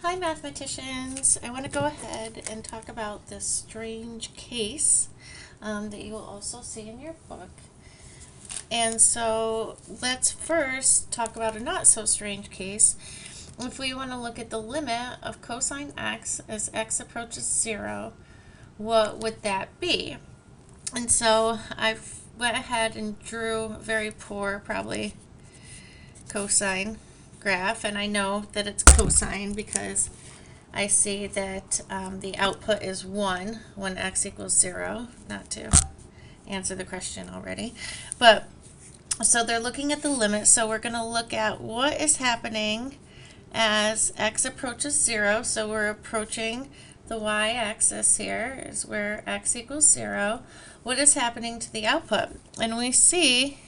Hi mathematicians! I want to go ahead and talk about this strange case that you will also see in your book. And so let's first talk about a not so strange case. If we want to look at the limit of cosine x as x approaches 0, what would that be? And so I went ahead and drew a very poor, probably, cosine graph, and I know that it's cosine because I see that the output is 1 when x equals 0, not to answer the question already. But so they're looking at the limit, so we're going to look at what is happening as x approaches 0. So we're approaching the y-axis here is where x equals 0. What is happening to the output? And we see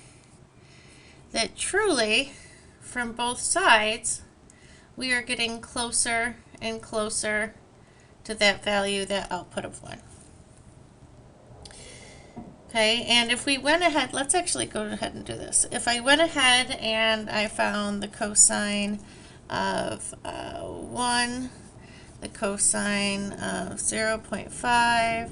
that truly from both sides we are getting closer and closer to that value, that output of 1. Okay, and if we went ahead, let's actually go ahead and do this. If I went ahead and I found the cosine of 1, the cosine of 0.5,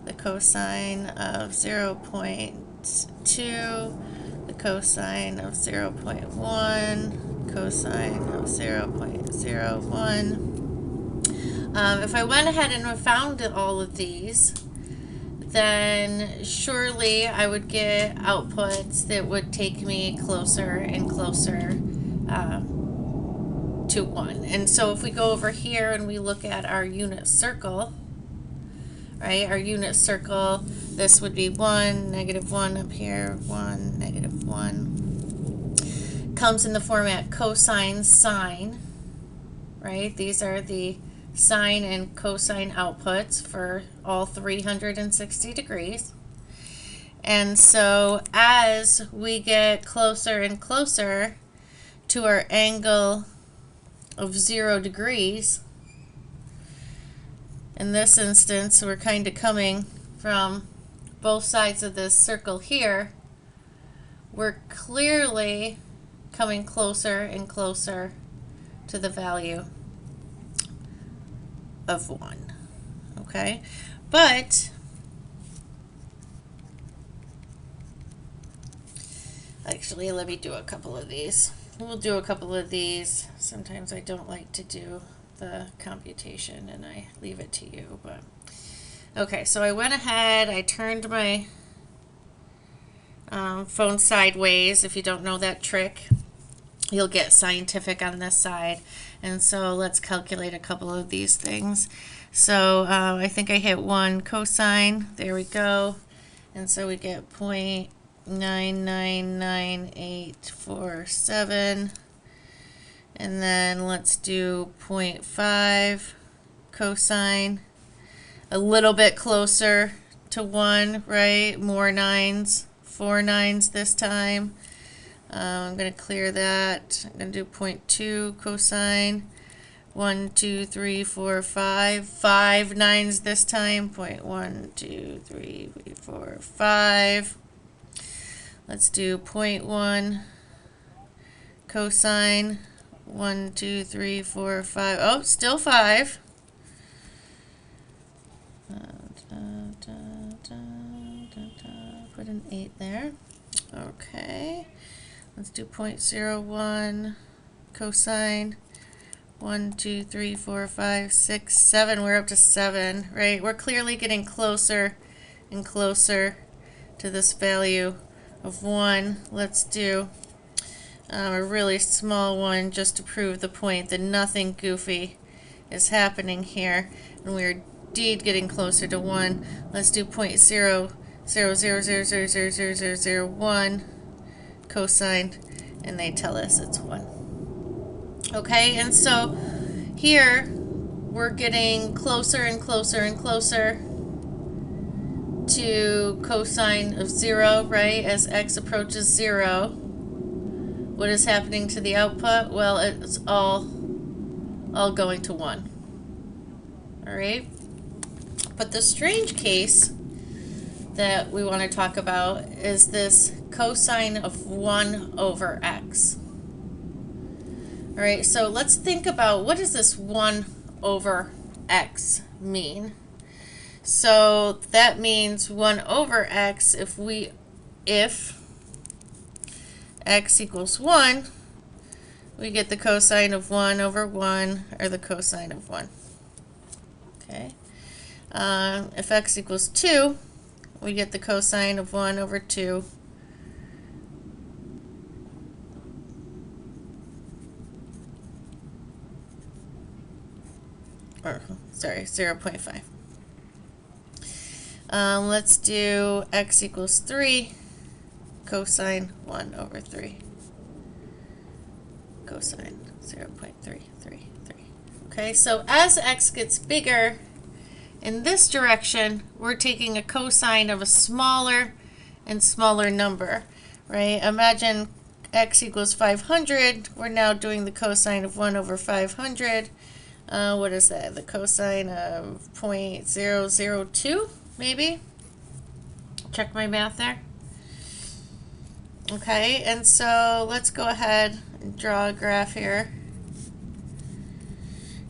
the cosine of 0.2, the cosine of 0.1, cosine of 0.01. If I went ahead and found all of these, then surely I would get outputs that would take me closer and closer to 1. And so if we go over here and we look at our unit circle, right, our unit circle, this would be 1, -1 up here, 1, -1. Comes in the format cosine, sine, right? These are the sine and cosine outputs for all 360 degrees. And so as we get closer and closer to our angle of 0 degrees, in this instance we're kind of coming from both sides of this circle here, we're clearly coming closer and closer to the value of 1. Okay, but actually let me do a couple of these. We'll do a couple of these. Sometimes I don't like to do the computation and I leave it to you, but okay, so I went ahead, I turned my phone sideways. If you don't know that trick, you'll get scientific on this side. And so let's calculate a couple of these things. So I think I hit 1 cosine. There we go. And so we get 0.999847. And then let's do 0.5 cosine. A little bit closer to 1, right? More 9s, 4 9s this time. I'm going to clear that. I'm going to do 0.2 cosine. 1, 2, 3, 4, 5. 5 9s this time. 0.1, 2, 3, 4, 5. Let's do 0.1 cosine. 1, 2, 3, 4, 5. Oh, still 5. Put an 8 there. Okay. Let's do 0.01 cosine. 1, 2, 3, 4, 5, 6, 7. We're up to 7, right? We're clearly getting closer and closer to this value of 1. Let's do a really small one just to prove the point that nothing goofy is happening here, and we're indeed getting closer to 1. Let's do 0.000000001 cosine, and they tell us it's 1. Okay, and so here we're getting closer and closer and closer to cosine of 0, right? As x approaches 0, what is happening to the output? Well, it's all going to 1. All right, but the strange case that we want to talk about is this cosine of 1 over x. All right, so let's think about what does this 1 over x mean? So that means 1 over x, if x equals 1, we get the cosine of 1 over 1, or the cosine of 1. Okay. If x equals 2, we get the cosine of 1 over 2. Or, sorry, 0.5. Let's do x equals 3, cosine 1 over 3. Cosine 0.333. Okay, so as x gets bigger, in this direction, we're taking a cosine of a smaller and smaller number, right? Imagine x equals 500. We're now doing the cosine of 1 over 500. What is that? The cosine of 0.002, maybe? Check my math there. Okay, and so let's go ahead and draw a graph here.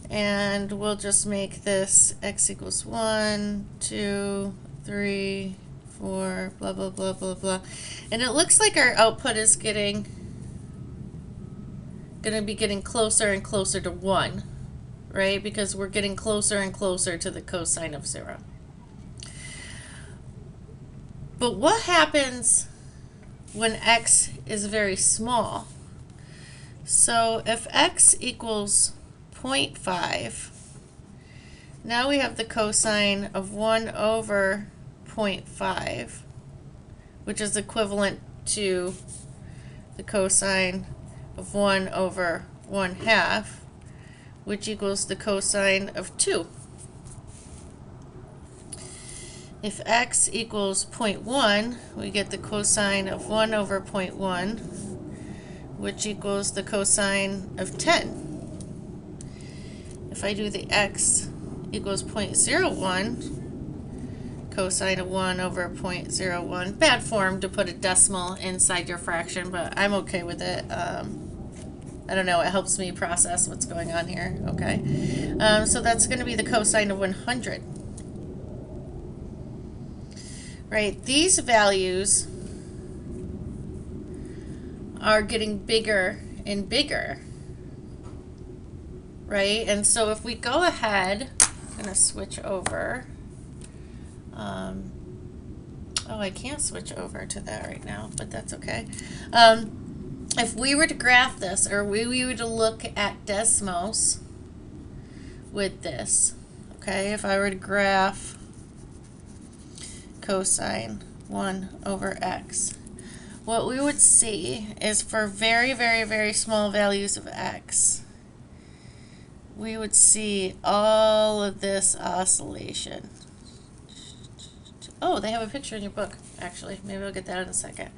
And we'll just make this x equals 1, 2, 3, 4, blah, blah, blah, blah, blah. And it looks like our output is going to be getting closer and closer to 1, right? Because we're getting closer and closer to the cosine of 0. But what happens when x is very small? So if x equals 0.5, now we have the cosine of 1 over 0.5, which is equivalent to the cosine of 1 over 1/2, which equals the cosine of 2. If x equals 0.1, we get the cosine of 1 over 0.1, which equals the cosine of 10. If I do the x equals 0.01, cosine of 1 over 0.01, bad form to put a decimal inside your fraction, but I'm okay with it. I don't know, it helps me process what's going on here, okay? So that's going to be the cosine of 100. Right, these values are getting bigger and bigger, right? And so if we go ahead, I'm going to switch over. Oh, I can't switch over to that right now, but that's okay. If we were to graph this, or we were to look at Desmos with this, okay, if I were to graph cosine 1 over x, what we would see is for very, very, very small values of x, we would see all of this oscillation. Oh, they have a picture in your book, actually. Maybe I'll get that in a second.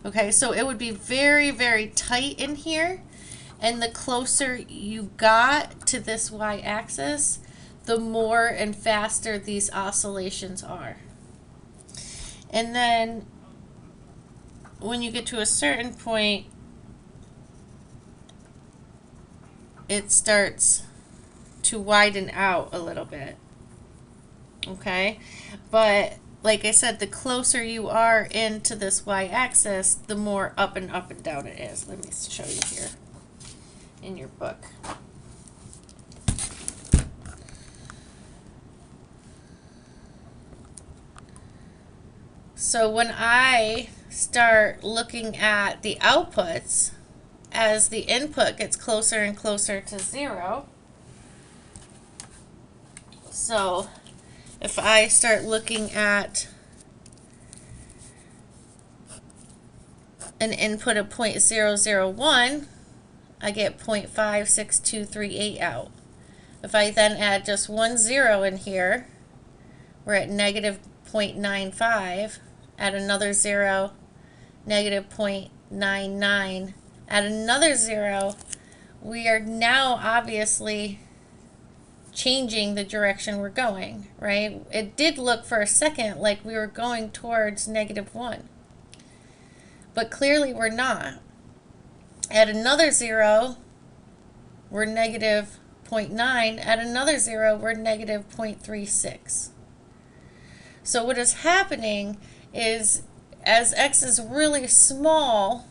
Okay, so it would be very, very tight in here, and the closer you got to this y-axis, the more and faster these oscillations are. And then when you get to a certain point, it starts to widen out a little bit. Okay, but like I said, the closer you are into this y-axis, the more up and down it is. Let me show you here in your book. So when I start looking at the outputs, as the input gets closer and closer to 0, so if I start looking at an input of 0.001, I get 0.56238 out. If I then add just 1 0 in here, we're at negative 0.95. Add another 0, negative 0.99. Add another 0. We are now obviously changing the direction we're going, right? It did look for a second like we were going towards negative 1. But clearly we're not. Add another 0, we're negative 0.9. At another 0, we're negative 0.36. So what is happening is, as x is really small,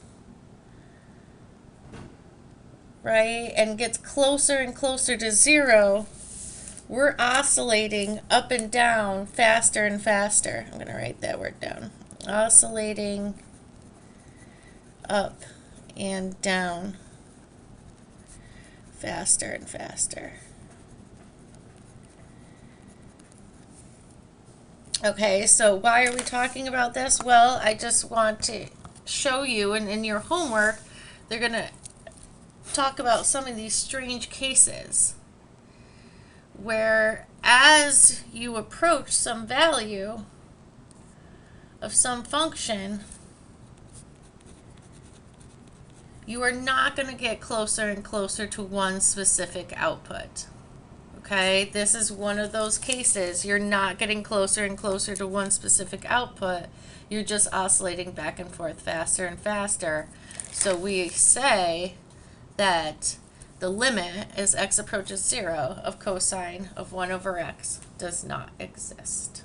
right, and gets closer and closer to 0, we're oscillating up and down faster and faster. I'm going to write that word down. Oscillating up and down faster and faster. Okay, so why are we talking about this? Well, I just want to show you, and in your homework, they're going to talk about some of these strange cases where as you approach some value of some function, you are not going to get closer and closer to one specific output. Okay, this is one of those cases. You're not getting closer and closer to one specific output. You're just oscillating back and forth faster and faster. So we say that the limit as x approaches 0 of cosine of 1 over x does not exist.